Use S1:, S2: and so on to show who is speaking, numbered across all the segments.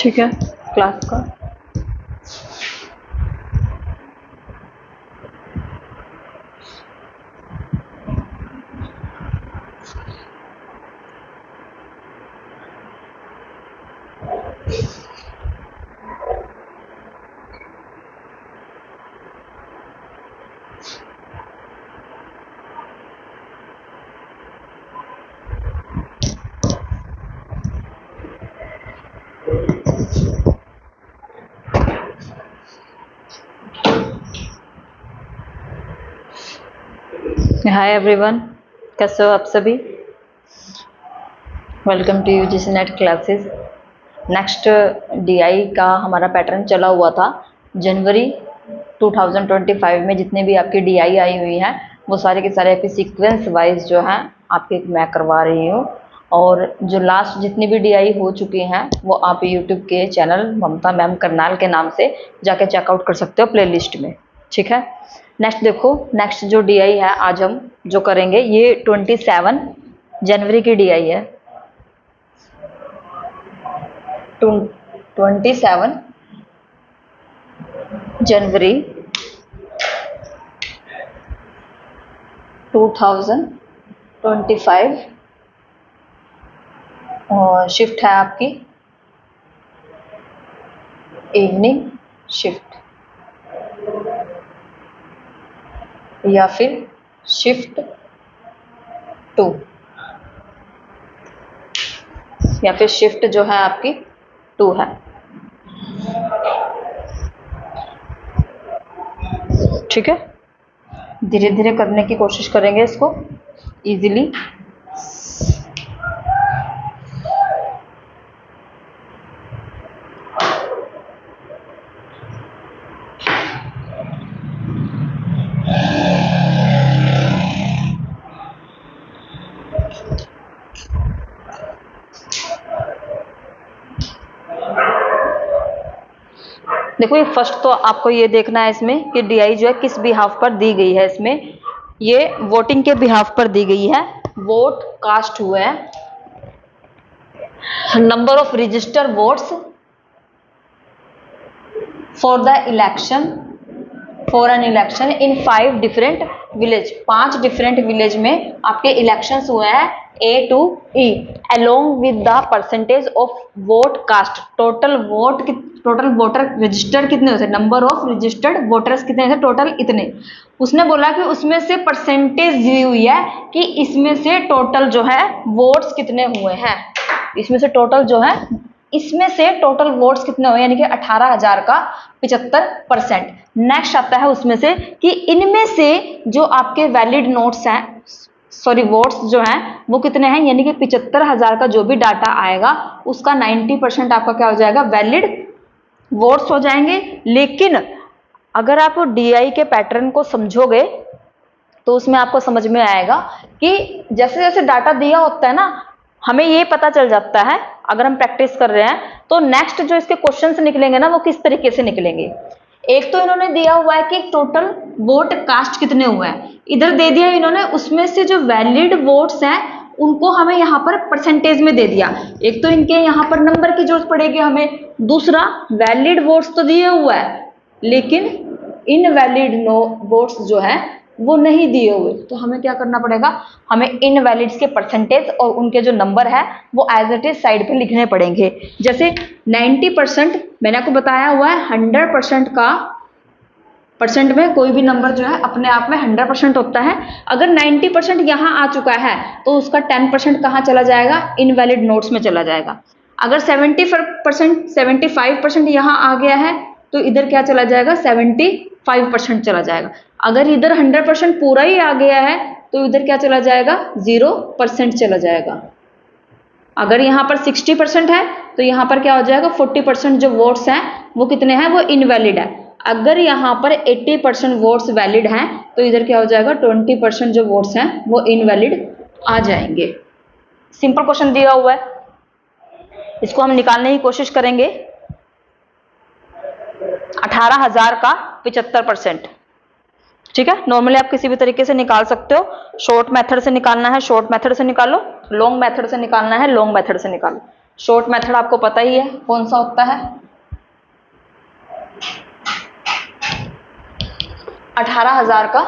S1: ठीक है क्लास का। हाय एवरीवन, कैसे हो आप सभी। Welcome to UGC NET classes. Next DI का हमारा पैटर्न चला हुआ था। जनवरी 2025 में जितने भी आपकी डीआई आई हुई हैं वो सारे के सारे आपके सीक्वेंस वाइज जो हैं आपके मैं करवा रही हूँ। और जो लास्ट जितनी भी डीआई हो चुकी हैं वो आप यूट्यूब के चैनल ममता मैम करनाल के नाम से जाके चेकआउट कर सकते हो प्लेलिस्ट में। ठीक है, नेक्स्ट देखो, नेक्स्ट जो डीआई है आज हम जो करेंगे ये 27 जनवरी की डीआई है। 27 जनवरी 2025 और शिफ्ट है आपकी इवनिंग शिफ्ट या फिर शिफ्ट 2 या फिर शिफ्ट जो है आपकी 2 है। ठीक है, धीरे धीरे करने की कोशिश करेंगे इसको इजीली। देखो ये फर्स्ट तो आपको ये देखना है इसमें कि डीआई जो है किस बिहाफ पर दी गई है। इसमें ये वोटिंग के बिहाफ पर दी गई है। वोट कास्ट हुए हैं, number of register votes for the election for an election in 5 different village. 5 different village में आपके इलेक्शंस हुए हैं A to E along with the percentage of vote cast. Total voter register कितने होते हैं, number of registered voters कितने थे total इतने। उसने बोला कि उसमें से परसेंटेज दी हुई है कि इसमें से टोटल जो है वोट्स कितने हुए हैं। इसमें से टोटल जो है इसमें से टोटल वोट्स कितने हुए, यानी कि 18,000 का 75%। नेक्स्ट आता है उसमें से कि इनमें से जो आपके वैलिड नोट्स हैं, सॉरी वोट्स जो हैं वो कितने हैं, यानी कि 75,000 का जो भी डाटा आएगा उसका 90% आपका क्या हो जाएगा, वैलिड वोट्स हो जाएंगे। लेकिन अगर आप डीआई के पैटर्न को समझोगे तो उसमें आपको समझ में आएगा कि जैसे जैसे डाटा दिया होता है ना, हमें ये पता चल जाता है अगर हम प्रैक्टिस कर रहे हैं तो नेक्स्ट जो इसके क्वेश्चंस निकलेंगे ना वो किस तरीके से निकलेंगे। एक तो इन्होंने दिया हुआ है कि टोटल वोट कास्ट कितने हुए हैं, इधर दे दिया इन्होंने उसमें से जो वैलिड वोट्स हैं उनको हमें यहाँ पर परसेंटेज में दे दिया। एक तो इनके यहाँ पर नंबर की जरूरत पड़ेगी हमें, दूसरा वैलिड वोट्स तो दिए हुआ है लेकिन इनवैलिड वोट्स जो है वो नहीं दिए हुए। तो हमें क्या करना पड़ेगा, हमें इनवैलिड्स के परसेंटेज और उनके जो नंबर है वो एज इट इज साइड पे लिखने पड़ेंगे। जैसे 90% मैंने आपको बताया हुआ है, 100% का परसेंट में कोई भी नंबर जो है अपने आप में 100% होता है। अगर 90% यहाँ आ चुका है तो उसका 10% कहाँ चला जाएगा, इनवैलिड नोट्स में चला जाएगा। अगर 70% 75% यहाँ आ गया है तो इधर क्या चला जाएगा, 75% चला जाएगा। अगर इधर 100% पूरा ही आ गया है तो इधर क्या चला जाएगा, 0% चला जाएगा। अगर यहाँ पर 60% है तो यहाँ पर क्या हो जाएगा, 40% जो वोट्स हैं वो कितने हैं, वो इनवैलिड है। अगर यहाँ पर 80% वोट्स वैलिड हैं तो इधर क्या हो जाएगा, 20% जो वोट्स हैं वो इनवैलिड आ जाएंगे। सिंपल क्वेश्चन दिया हुआ है, इसको हम निकालने की कोशिश करेंगे। 18,000 का 75%। ठीक है, नॉर्मली आप किसी भी तरीके से निकाल सकते हो। शॉर्ट मेथड से निकालना है शॉर्ट मेथड से निकालो, लॉन्ग मेथड से निकालना है लॉन्ग मेथड से निकालो। शॉर्ट मेथड आपको पता ही है कौन सा होता है, 18,000 का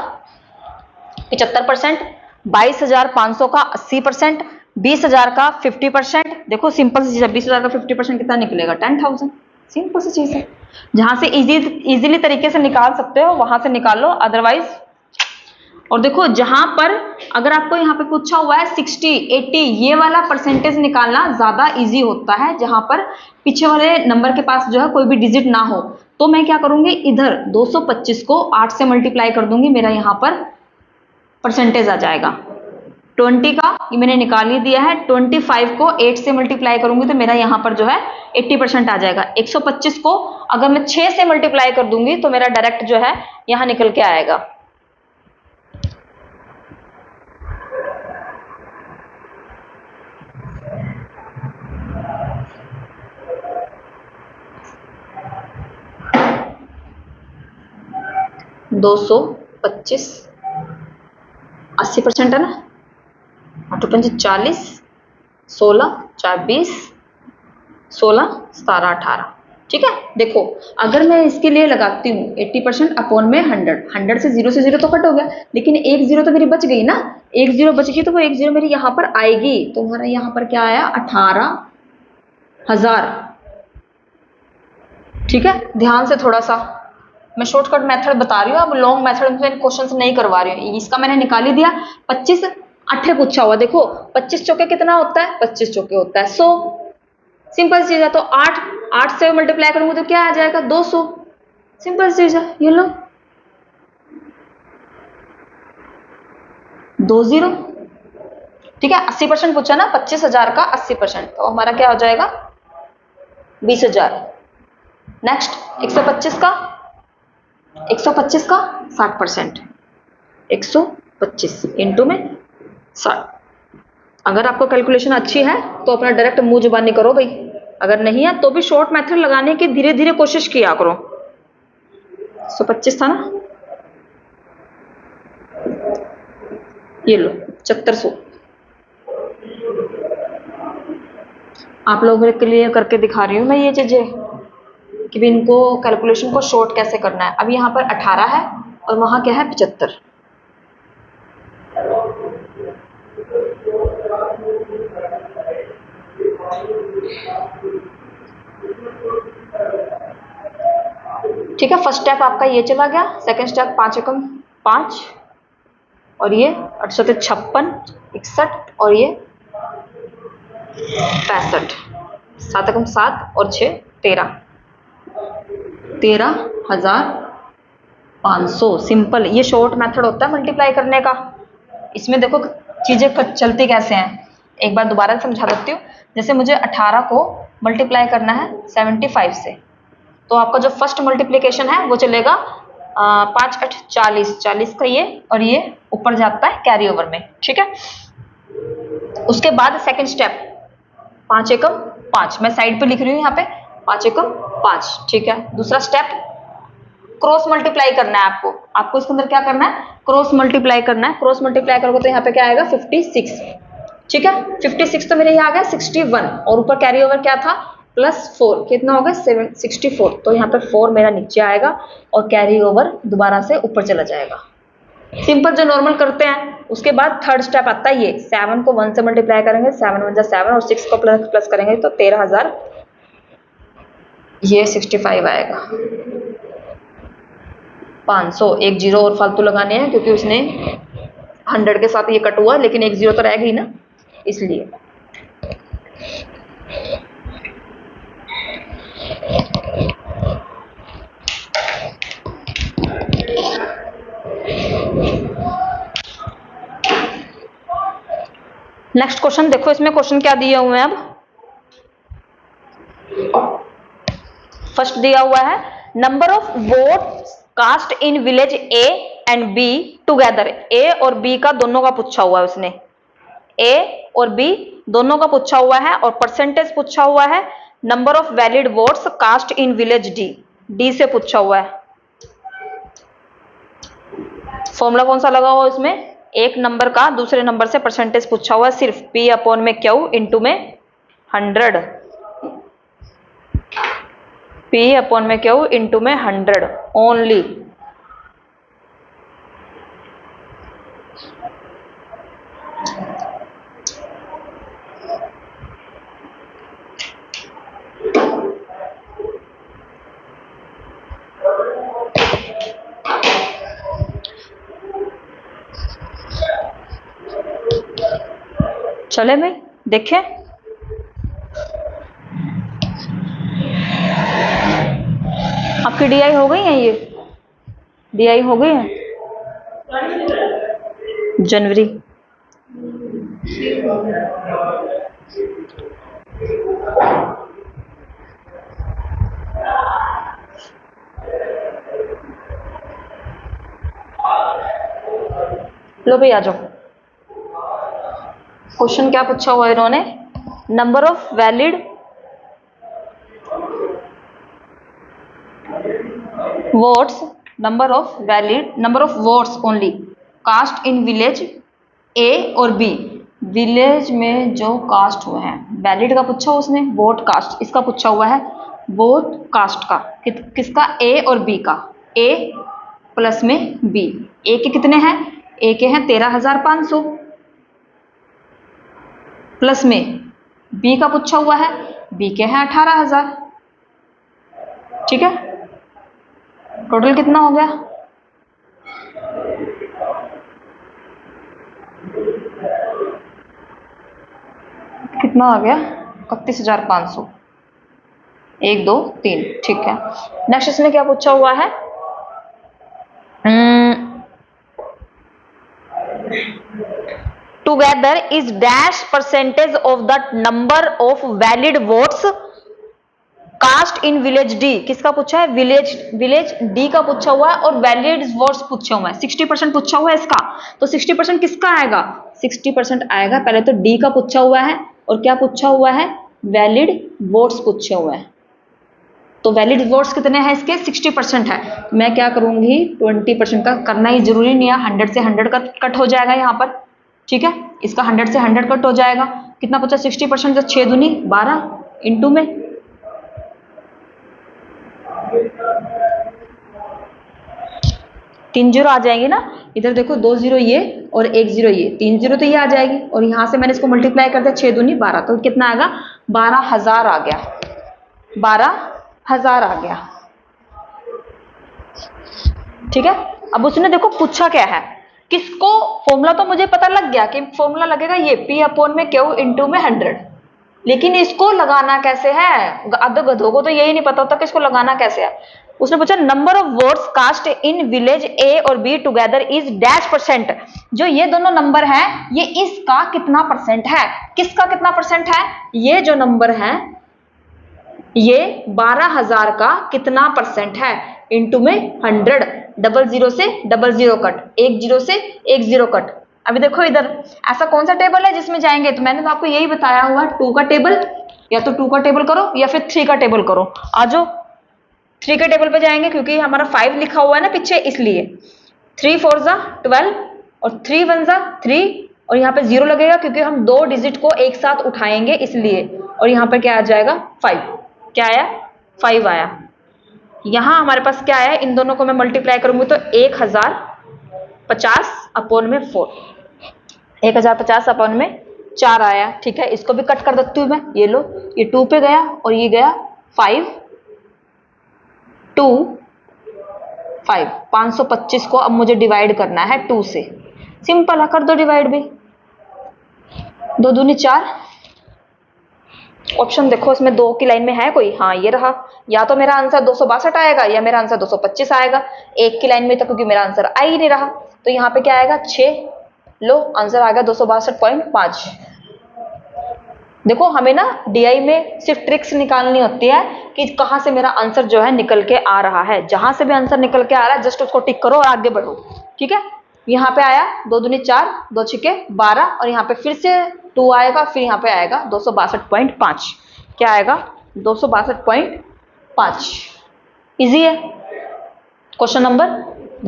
S1: 75%, 22,500 का 80%, 20,000 का 50%। देखो सिंपल सी चीज है, 20,000 का 50% कितना निकलेगा? 10,000। सिंपल सी चीज है, जहां से इजीली तरीके से निकाल सकते हो वहां से निकाल लो, अदरवाइज। और देखो जहां पर अगर आपको यहाँ पे पूछा हुआ है 60, 80, ये वाला परसेंटेज निकालना ज्यादा इजी होता है, जहां पर पीछे वाले नंबर के पास जो है कोई भी डिजिट ना हो। तो मैं क्या करूंगी, इधर 225 को 8 से मल्टीप्लाई कर दूंगी, मेरा यहां पर परसेंटेज आ जाएगा। 20 का ये मैंने निकाल ही दिया है, 25 को 8 से मल्टीप्लाई करूंगी तो मेरा यहां पर जो है 80% आ जाएगा। 125 को अगर मैं 6 से मल्टीप्लाई कर दूंगी तो मेरा डायरेक्ट जो है यहां निकल के आएगा। दो सौ 25 80% है ना, 8 पंजे 40, 16 4 20, 16 17 18। ठीक है, देखो अगर मैं इसके लिए लगाती हूँ 80% अपॉन में 100 से जीरो तो कट हो गया, लेकिन एक जीरो तो मेरी बच गई ना, एक जीरो बच गई तो वो एक जीरो मेरी यहां पर आएगी, तो हमारा यहां पर क्या आया? 18,000। ठीक है, ध्यान से थोड़ा सा मैं शॉर्टकट मेथड बता रही हूँ, अब लॉन्ग मेथड में क्वेश्चन से नहीं करवा रही हूँ। इसका मैंने निकाल ही दिया। 25 8 पूछा हुआ, देखो 25 चौके कितना होता है? 25 चौके होता है 100। सिंपल चीज है, तो 8 से मल्टीप्लाई करूंगा तो क्या आ जाएगा? 200। सिंपल चीज है, ये लो 20। ठीक है, 80% पूछा ना, 25,000 का 80%, तो हमारा क्या हो जाएगा? 20,000। नेक्स्ट 125 का 60%, 125 इंटू में 60। अगर आपको कैलकुलेशन अच्छी है तो अपना डायरेक्ट मुंह जुबानी करो भाई, अगर नहीं है तो भी शॉर्ट मेथड लगाने की धीरे धीरे कोशिश किया करो। 125 था ना, ये लो 7400। आप लोगों के लिए करके दिखा रही हूँ मैं ये चीजें कि भी इनको कैलकुलेशन को शॉर्ट कैसे करना है। अब यहाँ पर 18 है और वहां क्या है? 75। ठीक है, फर्स्ट स्टेप आपका ये चला गया। सेकंड स्टेप 5 एकम 5 और ये 856 61 और ये 65, 7 एकम 7 और 6 13, 13,500। सिंपल, ये शॉर्ट मेथड होता है मल्टीप्लाई करने का। इसमें देखो चीजें चलती कैसे हैं, एक बार दोबारा समझा देती हूँ। जैसे मुझे 18 को मल्टीप्लाई करना है 75 से, तो आपका जो फर्स्ट मल्टीप्लिकेशन है वो चलेगा 5 8 40, 40 का ये और ये ऊपर जाता है कैरी ओवर में। ठीक है, उसके बाद सेकंड स्टेप 5 एकम 5, मैं साइड पे लिख रही हूँ यहाँ पे 5 एकम 5। ठीक है, दूसरा स्टेप क्रॉस मल्टीप्लाई करना है आपको इसके अंदर क्या करना है? क्रॉस मल्टीप्लाई करना है। क्रॉस मल्टीप्लाई करोगे तो यहाँ पे क्या आएगा? 56। ठीक है, 56 तो मेरे यहाँ आ गया 61 और ऊपर कैरी ओवर क्या था? +4, कितना होगा? 64। तो यहाँ पे 4 मेरा नीचे आएगा और कैरी ओवर दोबारा से ऊपर चला जाएगा। सिंपल जो नॉर्मल करते हैं। उसके बाद थर्ड स्टेप आता है ये 7 को 1 से मल्टीप्लाई करेंगे, 7 1 7 और 6 को प्लस करेंगे तो 13,000, ये 65 आएगा। 500, एक जीरो और फालतू लगाने हैं क्योंकि उसने 100 के साथ ये कट हुआ, लेकिन एक जीरो तो रह गई ना, इसलिए। नेक्स्ट क्वेश्चन देखो, इसमें क्वेश्चन क्या दिए हुए हैं। अब फर्स्ट दिया हुआ है number of vote cast in village A and B together. A और बी का दोनों का पूछा हुआ है उसने, ए और बी दोनों का पूछा हुआ है और परसेंटेज पूछा हुआ है। Number of valid votes cast in village D, D से पूछा हुआ है। फॉर्मूला कौन सा लगा हुआ इसमें? एक नंबर का दूसरे नंबर से परसेंटेज पूछा हुआ है सिर्फ, पी अपॉन में क्यू इंटू में 100। P अपॉन में Q इंटू में 100 ओनली। चले भाई देखें, आपकी डीआई हो गई है, ये डीआई हो गई है जनवरी। लो भाई आ जाओ। क्वेश्चन क्या पूछा हुआ इन्होंने, number of valid votes, number of votes only cast in village A और बी। विलेज में जो कास्ट हुए हैं, वैलिड का पूछा उसने, वोट कास्ट इसका पूछा हुआ है, वोट कास्ट का किसका, ए और बी का। ए प्लस में बी, ए के कितने हैं, ए के हैं 13,500 प्लस में बी का पूछा हुआ है, बी के हैं 18,000। ठीक है, टोटल कितना हो गया, कितना आ गया 31,500। 1 2 3। ठीक है, नेक्स्ट इसमें क्या पूछा हुआ है, together is dash percentage of the number of valid votes cast in village D. किसका पूछा है, विलेज डी का पूछा हुआ है और वैलिड वोट्स पूछा हुआ है। 60% पूछा हुआ है इसका, तो 60% किसका आएगा, 60% आएगा, पहले तो डी का पूछा हुआ है और क्या पूछा हुआ है, वैलिड वोट्स पूछे हुए हैं। तो वैलिड वोट्स कितने हैं इसके, 60% है। मैं क्या करूंगी, 20% का करना ही जरूरी नहीं है, 100 से 100 का कट हो जाएगा यहाँ पर। ठीक है, इसका 100 से 100 कट हो जाएगा, कितना बचा 60%, तो 6 दूनी 12 इंटू में 3 जीरो आ जाएंगे ना, इधर देखो 2 जीरो ये और 1 जीरो ये, 3 जीरो तो ये आ जाएगी, और यहां से मैंने इसको मल्टीप्लाई कर दिया, 6 दूनी 12, तो कितना आएगा 12,000 आ गया, 12,000 आ गया। ठीक है, अब उसने देखो पूछा क्या है, किसको, फॉर्मूला तो मुझे पता लग गया कि फॉर्मूला लगेगा ये P अपॉन में Q इंटू में 100, लेकिन इसको लगाना कैसे है, आधे गधों को तो यही नहीं पता होता कि इसको लगाना कैसे है। उसने पूछा number of votes cast in village A और B together is dash percent. जो ये दोनों नंबर है, ये इसका कितना परसेंट है, किसका कितना परसेंट है, ये जो नंबर है ये 12,000 का कितना परसेंट है, इंटू में 100, 00 से 00 कट, 10 से 10 कट। अभी देखो इधर ऐसा कौन सा टेबल है जिसमें जाएंगे, तो मैंने तो आपको यही बताया हुआ 2 का टेबल, या तो 2 का टेबल करो या फिर 3 का टेबल करो। आ जाओ 3 के टेबल पे जाएंगे, क्योंकि हमारा 5 लिखा हुआ है ना पीछे, इसलिए 3 4 जा 12 और 3 1 जा 3, और यहाँ पे 0 लगेगा क्योंकि हम 2 डिजिट को एक साथ उठाएंगे इसलिए, और यहाँ पे क्या आ जाएगा 5, क्या आया 5 आया। यहाँ हमारे पास क्या आया, इन दोनों को मैं मल्टीप्लाई करूंगी तो 1050 अपॉन में 4, 1050 अपॉन में 4 आया। ठीक है, इसको भी कट कर देती हूँ मैं, ये लो, ये 2 पे गया और ये गया 5 2 5, 525 को अब मुझे डिवाइड करना है 2 से, सिंपल है, कर दो डिवाइड भी, 2 दूनी 4। ऑप्शन देखो इसमें 2 की लाइन में है कोई, हाँ ये रहा, या तो मेरा आंसर 262 आएगा या मेरा आंसर 225 आएगा, 1 की लाइन में तो क्योंकि मेरा आंसर आ ही नहीं रहा, तो यहाँ पे क्या आएगा 6, लो आंसर आ गया 262.5। देखो हमें ना डीआई में सिर्फ ट्रिक्स निकालनी होती है कि कहाँ से मेरा आंसर जो है निकल के आ रहा है, जहां से भी आंसर निकल के आ रहा है जस्ट उसको टिक करो और आगे बढ़ो। ठीक है, यहाँ पे आया 2 दूनी 4, 2 छिके 12, और यहाँ पे फिर से 2 आएगा, फिर यहाँ पे आएगा 262.5, क्या आएगा 262.5। इजी है, क्वेश्चन नंबर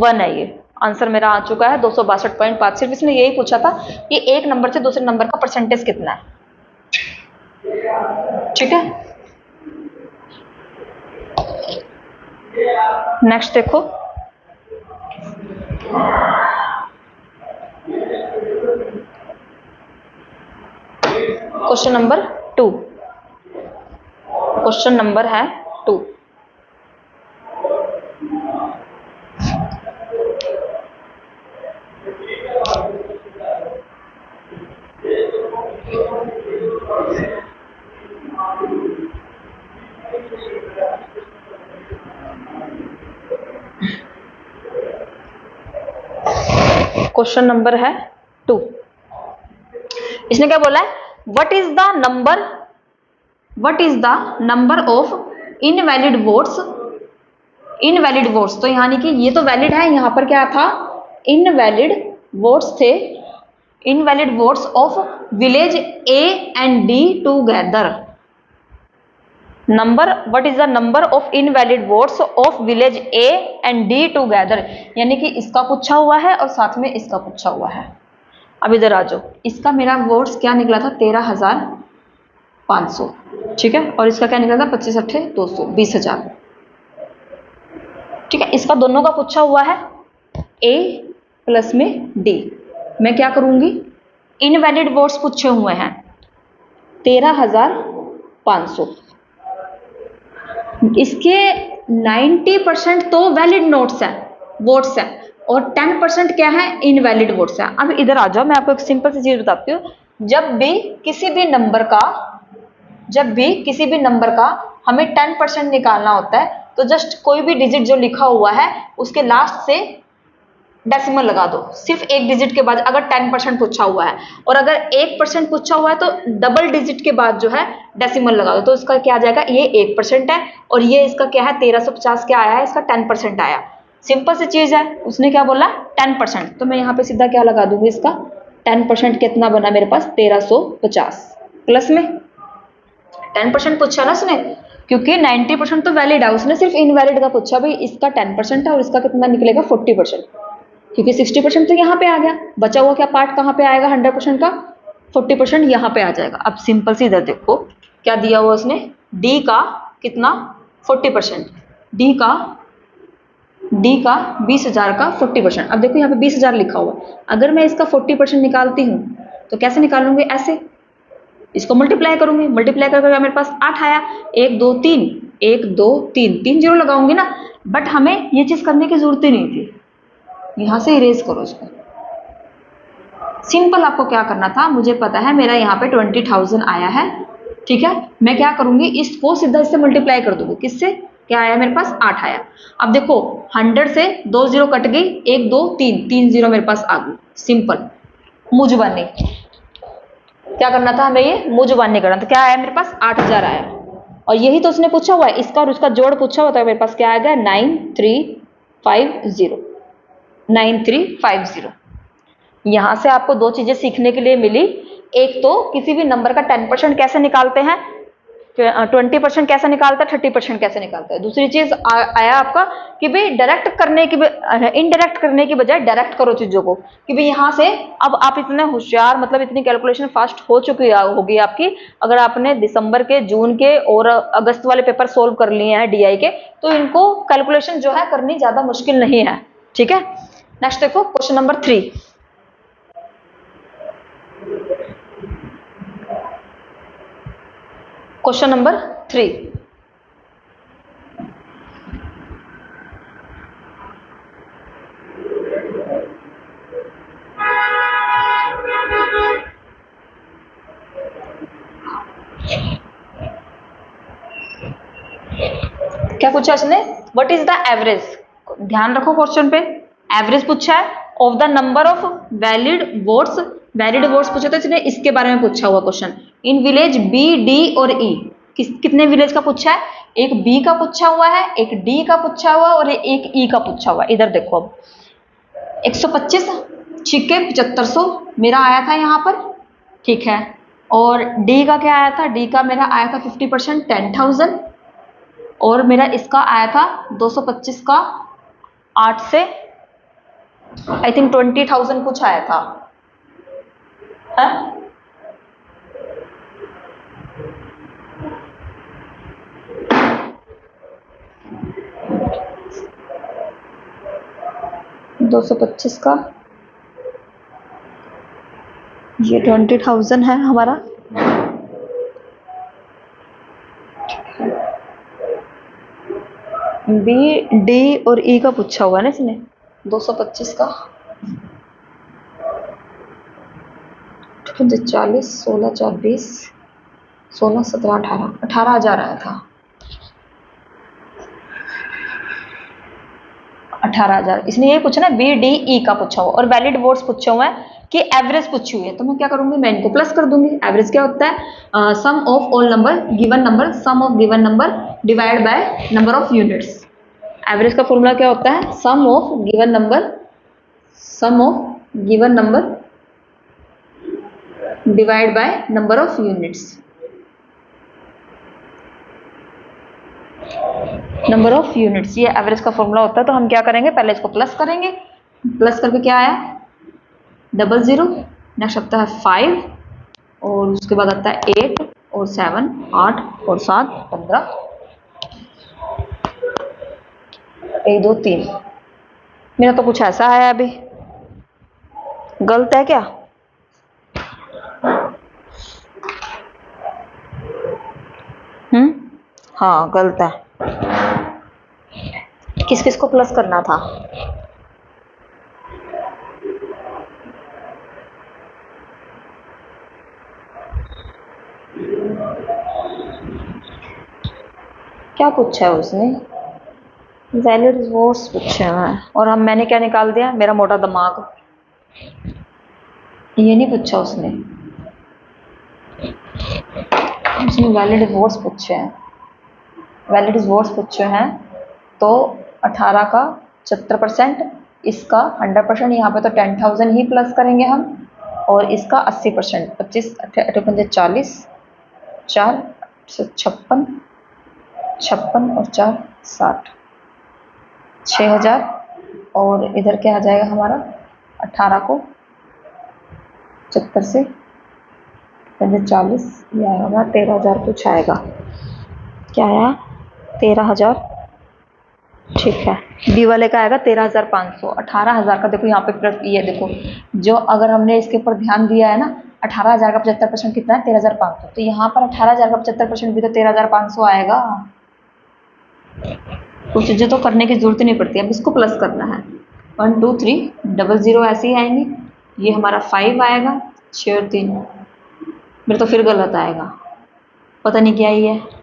S1: 1 है ये, आंसर मेरा आ चुका है 262.5। सिर्फ इसने यही पूछा था कि एक नंबर से दूसरे नंबर का परसेंटेज कितना है। ठीक है, नेक्स्ट देखो, क्वेश्चन नंबर 2। क्वेश्चन नंबर है 2। क्वेश्चन नंबर है 2। इसने क्या बोला है, what is the number of invalid votes. Invalid votes तो यानी कि ये तो वैलिड है, यहां पर क्या था, इनवैलिड वोट्स थे। Invalid votes of village A and D together. Number, what is the number of invalid votes of village A and D together, यानी कि इसका पूछा हुआ है और साथ में इसका पूछा हुआ है। अब इधर आ जाओ, इसका मेरा वोट्स क्या निकला था, 13,500, ठीक है, और इसका क्या निकला था, 25 अट्ठे 200, 20,000, ठीक है। इसका दोनों का पूछा हुआ है, ए प्लस में डी। मैं क्या करूंगी, इनवैलिड वोट्स पूछे हुए हैं 13,500, इसके 90% तो वैलिड नोट्स हैं, वोट्स हैं, और 10% क्या है, इनवैलिड वोट्स हैं। अब इधर आ जाओ, मैं आपको एक सिंपल सी चीज बताती हूँ। जब भी किसी भी नंबर का हमें 10% निकालना होता है, तो जस्ट कोई भी डिजिट जो लिखा हुआ है उसके लास्ट से डेसिमल लगा दो, सिर्फ एक डिजिट के बाद। अगर 10% पूछा हुआ है और अगर 1% पूछा हुआ है तो डबल डिजिट के बाद जो है डेसिमल लगा दो, तो इसका क्या आ जाएगा, ये 1% है, और ये इसका क्या है, 1350 क्या आया है, इसका 10% आया। सिंपल सी चीज है, उसने क्या बोला 10%, तो मैं यहाँ पे सीधा क्या लगा दूंगी, इसका 10% कितना बना मेरे पास, 1350 प्लस में 10% पूछा ना उसने, क्योंकि 90% तो वैलिड है, उसने सिर्फ इनवैलिड का पूछा, भाई इसका 10% है और इसका कितना निकलेगा 40%, क्योंकि 60% तो यहाँ पे आ गया, बचा हुआ क्या पार्ट कहाँ पे आएगा 100% का, 40% यहाँ पे आ जाएगा। अब सिंपल सी इधर देखो क्या दिया हुआ उसने, डी का कितना 40%, डी का 20,000 का 40%। अब देखो यहाँ पे 20,000 लिखा हुआ, अगर मैं इसका 40% निकालती हूँ तो कैसे निकालूंगी, ऐसे इसको मल्टीप्लाई करूंगी, मल्टीप्लाई करके मेरे पास 8 आया, 1 2 3, 1 2 3, 3 जीरो लगाऊंगी ना, बट हमें ये चीज करने की जरूरत ही नहीं थी, यहां से इरेज करो इसको। सिंपल आपको क्या करना था, मुझे पता है मेरा यहाँ पे 20,000 आया है, ठीक है, मैं क्या करूंगी, इसको सीधा इससे मल्टीप्लाई कर दूंगी, किससे, क्या आया मेरे पास 8 आया। अब देखो 100 से 2 जीरो कट गई, 1 2 3, 3 जीरो मेरे पास आ गई, सिंपल मुंह जुबानी। क्या करना था हमें, ये मुंह जुबानी करना था। क्या आया मेरे पास 8,000 आया, और यही तो उसने पूछा हुआ है, इसका और उसका जोड़ पूछा हुआ था, मेरे पास क्या आ गया 9350, 9350। यहां से आपको दो चीजें सीखने के लिए मिली, एक तो किसी भी नंबर का 10% कैसे निकालते हैं, 20% कैसे निकालता है, 30% कैसे निकालता है। दूसरी चीज आया आपका कि भाई डायरेक्ट करने की, इनडायरेक्ट करने की बजाय डायरेक्ट करो चीजों को, कि भाई यहां से अब आप इतने होशियार, मतलब इतनी कैलकुलेशन फास्ट हो चुकी होगी आपकी, अगर आपने दिसंबर के, जून के और अगस्त वाले पेपर सोल्व कर लिए हैं डीआई के, तो इनको कैलकुलेशन जो है करनी ज्यादा मुश्किल नहीं है, ठीक है। नेक्स्ट देखो क्वेश्चन नंबर 3। क्वेश्चन नंबर 3, क्या पूछा इसने, व्हाट इज द एवरेज, ध्यान रखो क्वेश्चन पे, एवरेज पूछा है of the number of valid votes. Valid votes पूछा तो इसने इसके बारे में पूछा हुआ question, in village B D और ई, कितने विलेज का पूछा है, एक बी का पूछा हुआ है, एक डी का पूछा हुआ और एक ई का पूछा हुआ। इधर देखो अब 125 छिके 7500 मेरा आया था यहाँ पर, ठीक है, और डी का क्या आया था, डी का मेरा आया था 50% 10,000, और मेरा इसका आया था 225 का 8 से आई थिंक 20,000 कुछ आया था, है? 225 का, ये 20,000 है हमारा। बी, डी और ई का पूछा हुआ है ना इसने। 225 का 40, 16, 4, 20, 16, 17, 18,000 आया था। 18,000 इसने ये पूछा ना, बी डी ई का पूछा हुआ और वैलिड वर्ड्स पूछे हुए हैं कि एवरेज पूछी हुई है, तो मैं क्या करूंगी, मैं इनको प्लस कर दूंगी। एवरेज क्या होता है, sum of all number given number, sum of given number divide by number of units. Average का फॉर्मूला क्या होता है, sum of given number, sum of given number divide by number of units, number of units, ये average का formula होता है। तो हम क्या करेंगे, पहले इसको प्लस करेंगे, प्लस करके क्या आया 00, नेक्स्ट आता है 5 और उसके बाद आता है 8 और 7, 8 और 7, 15, 1, 2, 3। मेरा तो कुछ ऐसा है, अभी गलत है क्या? हाँ गलत है। किस किस को प्लस करना था? क्या पूछा है उसने, वैलिड वर्ड्स पूछे हैं और हम मैंने क्या निकाल दिया, मेरा मोटा दिमाग। ये नहीं पूछा उसने, उसने वैलिड वर्ड्स पूछे हैं, वैलिड वर्ड्स पूछे हैं। तो 18 का 75%, इसका 100%, यहाँ पे तो 10,000 ही प्लस करेंगे हम, और इसका 80%, 25, 8, 40, 4, 56, 56 और 4, 60, 6,000। और इधर क्या आ जाएगा हमारा, 18 को 75 से 40, ये आएगा हमारा 13,000 कुछ आएगा, क्या आया 13,000, ठीक है। बी वाले का आएगा 13,500। 18,000 का देखो यहाँ पे प्लस, ये देखो जो अगर हमने इसके ऊपर ध्यान दिया है ना, 18,000 का 75% कितना है 13,500, तो यहाँ पर 18,000 का 75% भी तो 13,500 आएगा। कुछ चीजें तो करने की जरूरत ही नहीं पड़ती, अब इसको प्लस करना है। 1, 2, 3, 00 ऐसे ही आएंगे, ये हमारा 5 आएगा, 6 और 3, मेरे तो फिर गलत आएगा, पता नहीं क्या ही है।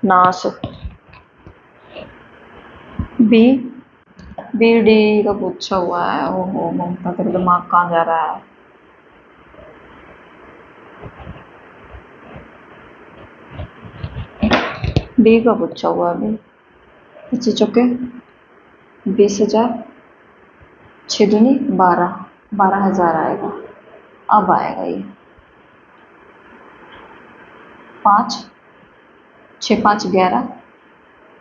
S1: नाश, बी, बी डी का पूछा हुआ है। ओहो ममता, तेरा दिमाग कहाँ जा रहा है? बी का पूछा हुआ है अभी। 25 चौके 20,000, 6 दूनी 12, 12,000 आएगा। अब आएगा ये 5, 6, 5, 11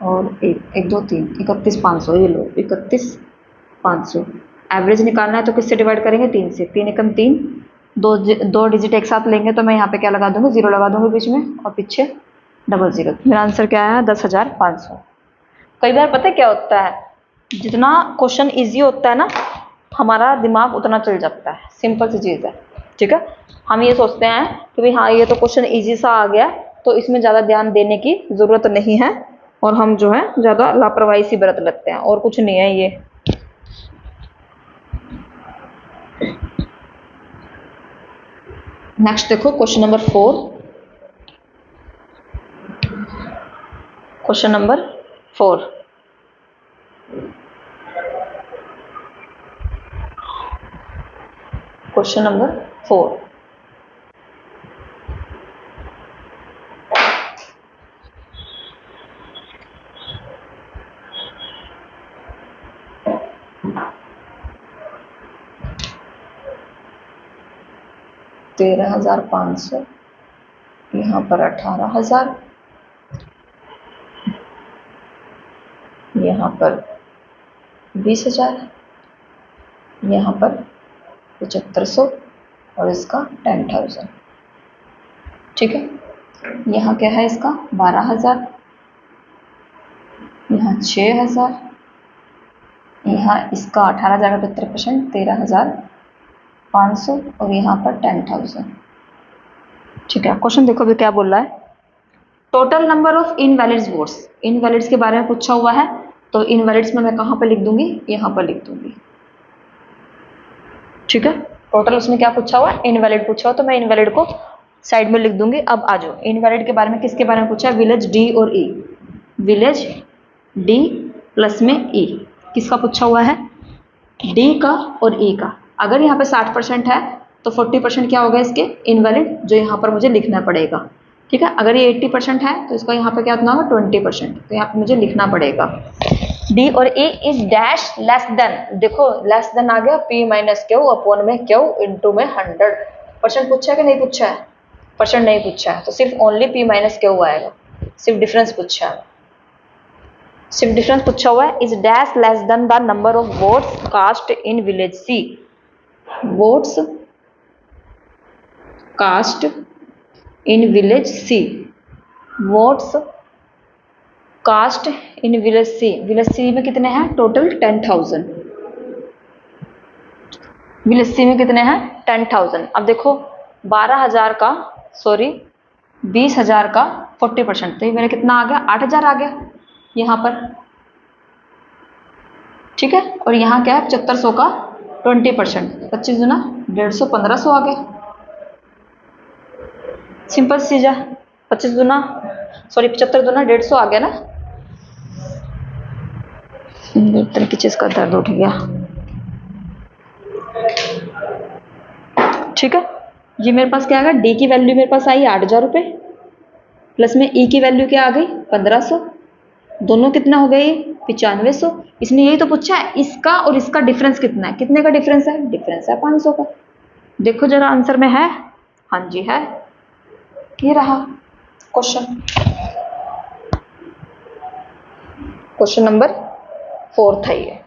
S1: और 1, 1, 2, 3, 31,500। ये लो 31,500। एवरेज निकालना है तो किससे डिवाइड करेंगे, 3 से। 3 एकम 3, दो डिजिट एक साथ लेंगे तो मैं यहाँ पे क्या लगा दूंगी, 0 लगा दूंगी बीच में और पीछे 00। मेरा आंसर क्या है 10,500। कई बार पता है क्या होता है, जितना क्वेश्चन इजी होता है ना, हमारा दिमाग उतना चल जाता है। सिंपल सी चीज़ है, ठीक है। हम ये सोचते हैं कि भाई हाँ ये तो क्वेश्चन इजी सा आ गया, तो इसमें ज़्यादा ध्यान देने की ज़रूरत नहीं है, और हम जो है ज़्यादा लापरवाही सी बरत लेते हैं, और कुछ नहीं है ये। नेक्स्ट देखो question number 4, question number 4, question number 4। तेरह 13,500, यहाँ पर 18,000, यहाँ पर 20,000 यहाँ पर 7500 और इसका 10,000। ठीक है, यहाँ क्या है इसका 12,000, यहाँ 6,000, यहाँ इसका 18,000 का 75%, 13,500 और यहाँ पर 10,000। ठीक है, क्वेश्चन देखो भी क्या बोल रहा है। टोटल नंबर ऑफ इनवैलिड्स वोट्स, इनवैलिड्स के बारे में पूछा हुआ है, तो इनवैलिड्स में मैं कहाँ पर लिख दूंगी, यहाँ पर लिख दूंगी। ठीक है, टोटल उसमें क्या पूछा हुआ है, इनवैलिड पूछा हुआ, तो मैं इनवैलिड को साइड में लिख दूंगी। अब आ जाओ, इनवैलिड के बारे में किसके बारे में पूछा है, विलेज डी और ई, विलेज डी प्लस में ई, किसका पूछा हुआ है, डी का और ई का। अगर यहाँ पे 60% है तो 40% क्या होगा इसके इनवैलिड, जो यहाँ पर मुझे लिखना पड़ेगा। ठीक है, अगर ये 80% है तो इसका यहाँ पे क्या होगा 20%, तो यहाँ पे मुझे लिखना पड़ेगा डी और ए इज डैश लेस देन। देखो लेस देन आ गया, पी माइनस क्यू अपॉन में क्यू इंटू में 100%। पूछा है कि नहीं पूछा है, परसेंट नहीं पूछा है, तो सिर्फ ओनली पी माइनस क्यू आएगा, सिर्फ डिफरेंस पूछा है, सिर्फ डिफरेंस पूछा हुआ है। Is dash less than the number of votes cast in village C, votes cast in village C, votes cast in village C, village C में कितने हैं टोटल 10,000, विलेज सी में कितने हैं 10,000। अब देखो 12,000 का सॉरी 20,000 का 40%, तो ये मेरा कितना आ गया 8,000 आ गया यहाँ पर। ठीक है, और यहाँ क्या है 7500 का 20%, 25 गुना 150, 1500 आ गया। सिंपल सीजा, 25 गुना सॉरी 75 गुना 150 आ गया ना। तरह की चीज का दर्द उठ गया। ठीक है, ये मेरे पास क्या आ गया, डी की वैल्यू मेरे पास आई 8,000 रुपये, प्लस में ई की वैल्यू क्या आ गई 1,500, दोनों कितना हो गए 9500। इसने यही तो पूछा है इसका और इसका डिफरेंस कितना है, कितने का डिफरेंस है, डिफरेंस है 500 का। देखो जरा आंसर में है, हाँ जी है, ये रहा क्वेश्चन, क्वेश्चन नंबर 4 था ये।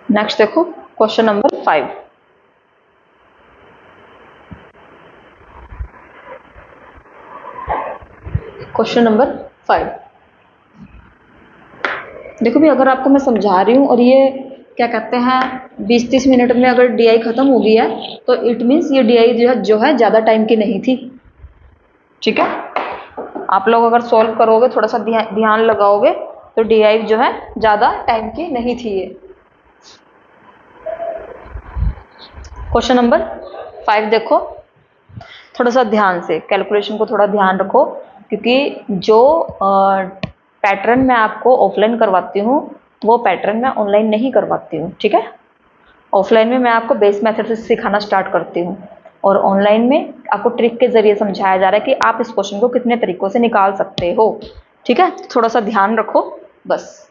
S1: नेक्स्ट देखो क्वेश्चन नंबर 5। क्वेश्चन नंबर 5 देखो भी, अगर आपको मैं समझा रही हूँ और ये क्या कहते हैं 20-30 मिनट में अगर डीआई खत्म हो गई है, तो इट मीन्स ये डीआई जो है ज़्यादा टाइम की नहीं थी। ठीक है, आप लोग अगर सॉल्व करोगे थोड़ा सा ध्यान लगाओगे तो डीआई जो है ज़्यादा टाइम की नहीं थी ये। क्वेश्चन नंबर 5 देखो, थोड़ा सा ध्यान से कैलकुलेशन को थोड़ा ध्यान रखो, क्योंकि जो पैटर्न मैं आपको ऑफलाइन करवाती हूँ वो पैटर्न मैं ऑनलाइन नहीं करवाती हूँ। ठीक है, ऑफलाइन में मैं आपको बेस मेथड से सिखाना स्टार्ट करती हूँ और ऑनलाइन में आपको ट्रिक के जरिए समझाया जा रहा है कि आप इस क्वेश्चन को कितने तरीकों से निकाल सकते हो। ठीक है, थोड़ा सा ध्यान रखो बस।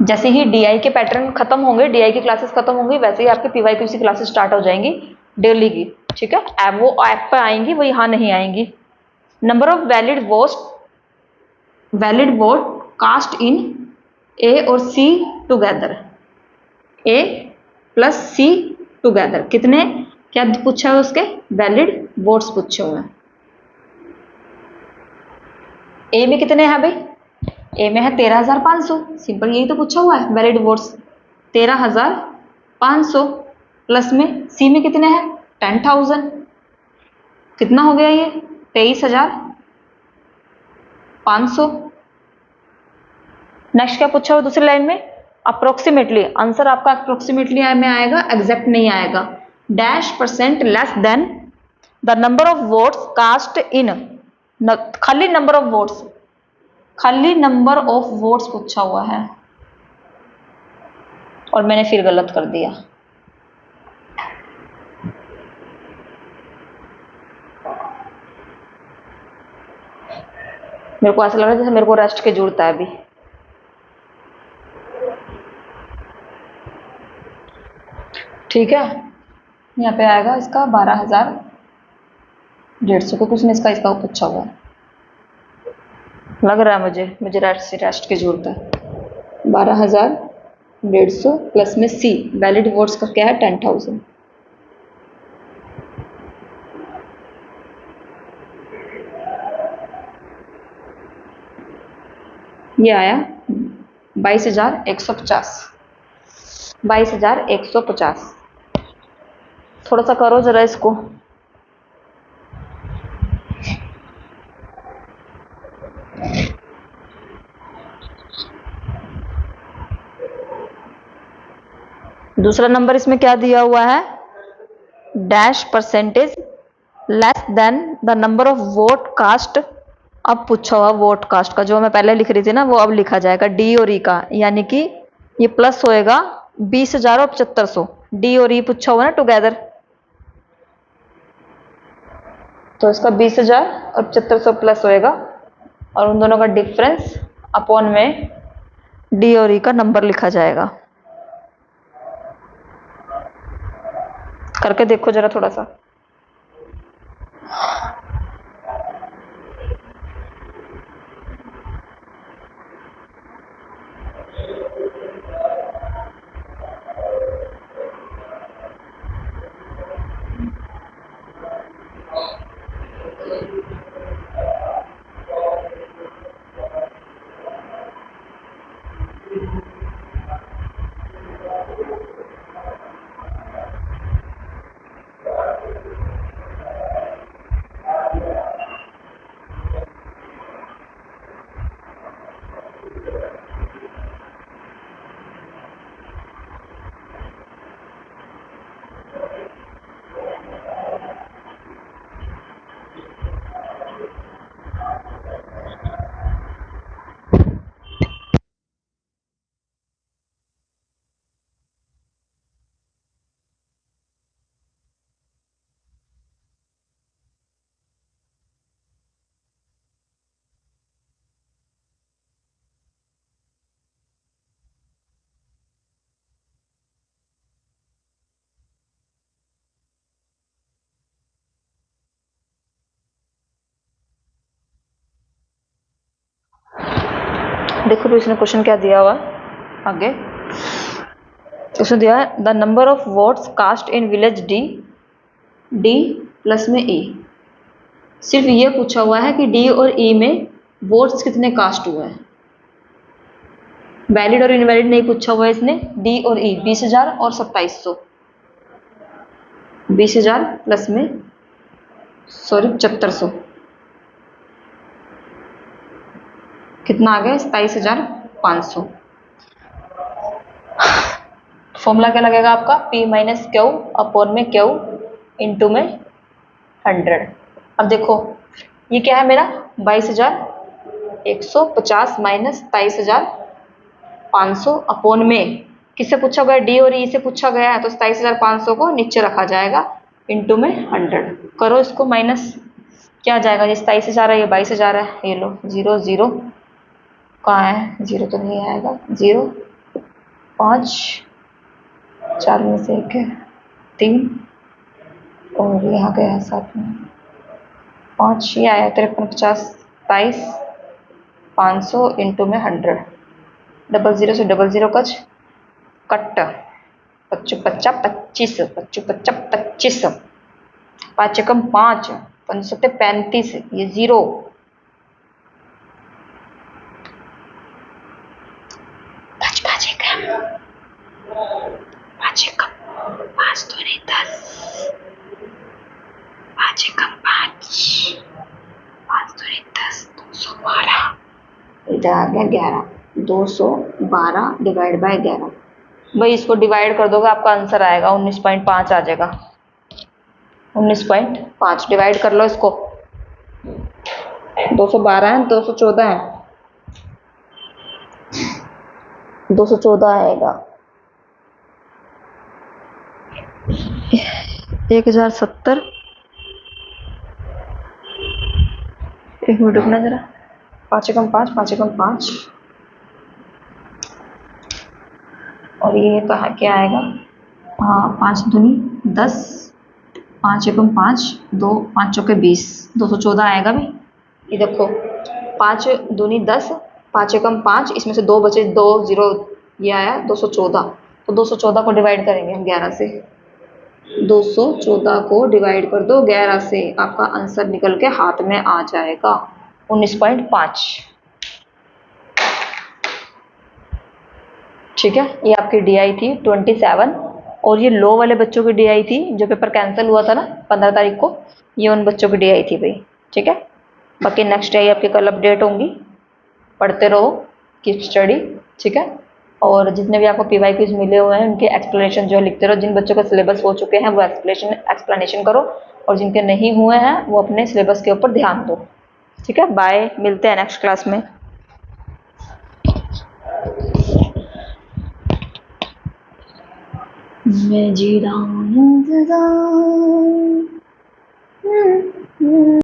S1: जैसे ही डीआई के पैटर्न खत्म होंगे, डीआई की क्लासेस खत्म होंगी, वैसे ही आपकी पीवाईक्यूसी क्लासेस स्टार्ट हो जाएंगी डेली की। ठीक है, अब वो ऐप पर आएंगी, वो यहाँ नहीं आएंगी। Number of valid vote cast in A और C together, A plus C together, कितने क्या पूछा है उसके वैलिड वोट्स पूछे हुए हैं। ए में कितने हैं भाई, ए में है 13,500, सिंपल यही तो पूछा हुआ है वैलिड वोट्स 13,500, प्लस में सी में कितने हैं 10,000, कितना हो गया ये 23,500। नेक्स्ट क्या पूछा हुआ दूसरी लाइन में, अप्रोक्सीमेटली, आंसर आपका अप्रोक्सीमेटली में आएगा, एग्जैक्ट नहीं आएगा। Dash % less than the number of votes cast in, खाली नंबर ऑफ वोट्स, खाली नंबर ऑफ वोट्स पूछा हुआ है और मैंने फिर गलत कर दिया। मेरे को ऐसा लग रहा है जैसे मेरे को रेस्ट की जरूरत है अभी। ठीक है, यहाँ पे आएगा इसका 12,150 को, कुछ ने इसका पूछा हुआ है, लग रहा है मुझे रेस्ट की जरूरत है। 12,000 150 प्लस में सी, वैलिड वोट्स का क्या है 10,000। ये आया 22,150, 22,150। थोड़ा सा करो जरा इसको। दूसरा नंबर इसमें क्या दिया हुआ है, dash percentage less than the number of vote cast. अब पूछा हुआ वोट कास्ट का, जो मैं पहले लिख रही थी ना वो अब लिखा जाएगा डी और ई का, यानी कि ये प्लस होएगा 20,000 और 7500। डी और ई पूछा हुआ ना टुगेदर, तो इसका 20,000 और 7500 प्लस होएगा, और उन दोनों का डिफरेंस अपॉन में डी और ई का नंबर लिखा जाएगा। करके देखो जरा थोड़ा सा। देखो तो इसने क्वेश्चन क्या दिया हुआ आगे, उसने दिया है the number of votes cast in village D, D plus में ई। सिर्फ ये पूछा हुआ है कि डी और ई में वोट्स कितने कास्ट हुए हैं, वैलिड और इनवैलिड नहीं पूछा हुआ है इसने। डी और ई 20,000 और 2700, 20,000 प्लस में 7500, कितना आ गया 27,500। फॉर्मूला क्या लगेगा आपका, P माइनस क्यू अपॉन में क्यू इंटू में 100। अब देखो ये क्या है मेरा 22,150 माइनस 27,500 अपॉन में किससे पूछा गया, डी और ई से पूछा गया है, तो 27,500 को नीचे रखा जाएगा इंटू में 100। करो इसको माइनस, क्या आ जाएगा, ये 27,000 है, ये 22,000 है, ये लो 0 0 कहाँ है, 0 तो नहीं आएगा, 0 5 4 में से 1 है 3 और यहाँ गया है 7 में 5, ये आया 53 50 27,500 इंटू में 100। 00 से 00 कट, 25 25 25 25 25, 5 एकम 5 5 सत्ते 35, ये 0 5 5 एकम 5 एकम 5 तो नहीं 10, 5 एकम 5 5 तो नहीं 10, 212, इधर आ गया 11, 212 डिवाइड बाय 11। भाई इसको डिवाइड कर दोगे आपका आंसर आएगा 19.5 आ जाएगा, 19.5 डिवाइड कर लो इसको, 212 है 214 है, 214 आएगा 1070। एक मिनट रुकना जरा, 5 एकम 5 5 एकम 5 और ये तो क्या आएगा, हाँ 5 दूनी 10, 5 एकम 5 2 5 चौके 20, 214 आएगा भी। ये देखो 5 दूनी 10, 5 एकम 5, इसमें से 2 बचे, 2 0 ये आया 214। तो 214 को डिवाइड करेंगे हम 11 से। 214 को डिवाइड कर दो 11 से, आपका आंसर निकल के हाथ में आ जाएगा 19.5। ठीक है, ये आपकी DI थी 27। और ये लो वाले बच्चों की DI थी, जो पेपर कैंसिल हुआ था ना 15 तारीख को, ये उन बच्चों की DI थी भाई। ठीक है, बाकी नेक्स्ट DI आपकी कल अपडेट होंगी। पढ़ते रहो, कीप स्टडी। ठीक है, और जितने भी आपको PYQs मिले हुए हैं उनके एक्सप्लेनेशन जो है लिखते रहो। जिन बच्चों का सिलेबस हो चुके हैं वो एक्सप्लेनेशन करो, और जिनके नहीं हुए हैं वो अपने सिलेबस के ऊपर ध्यान दो। ठीक है, बाय, मिलते हैं नेक्स्ट क्लास में। मैं जी रहा हूँ इंतजार।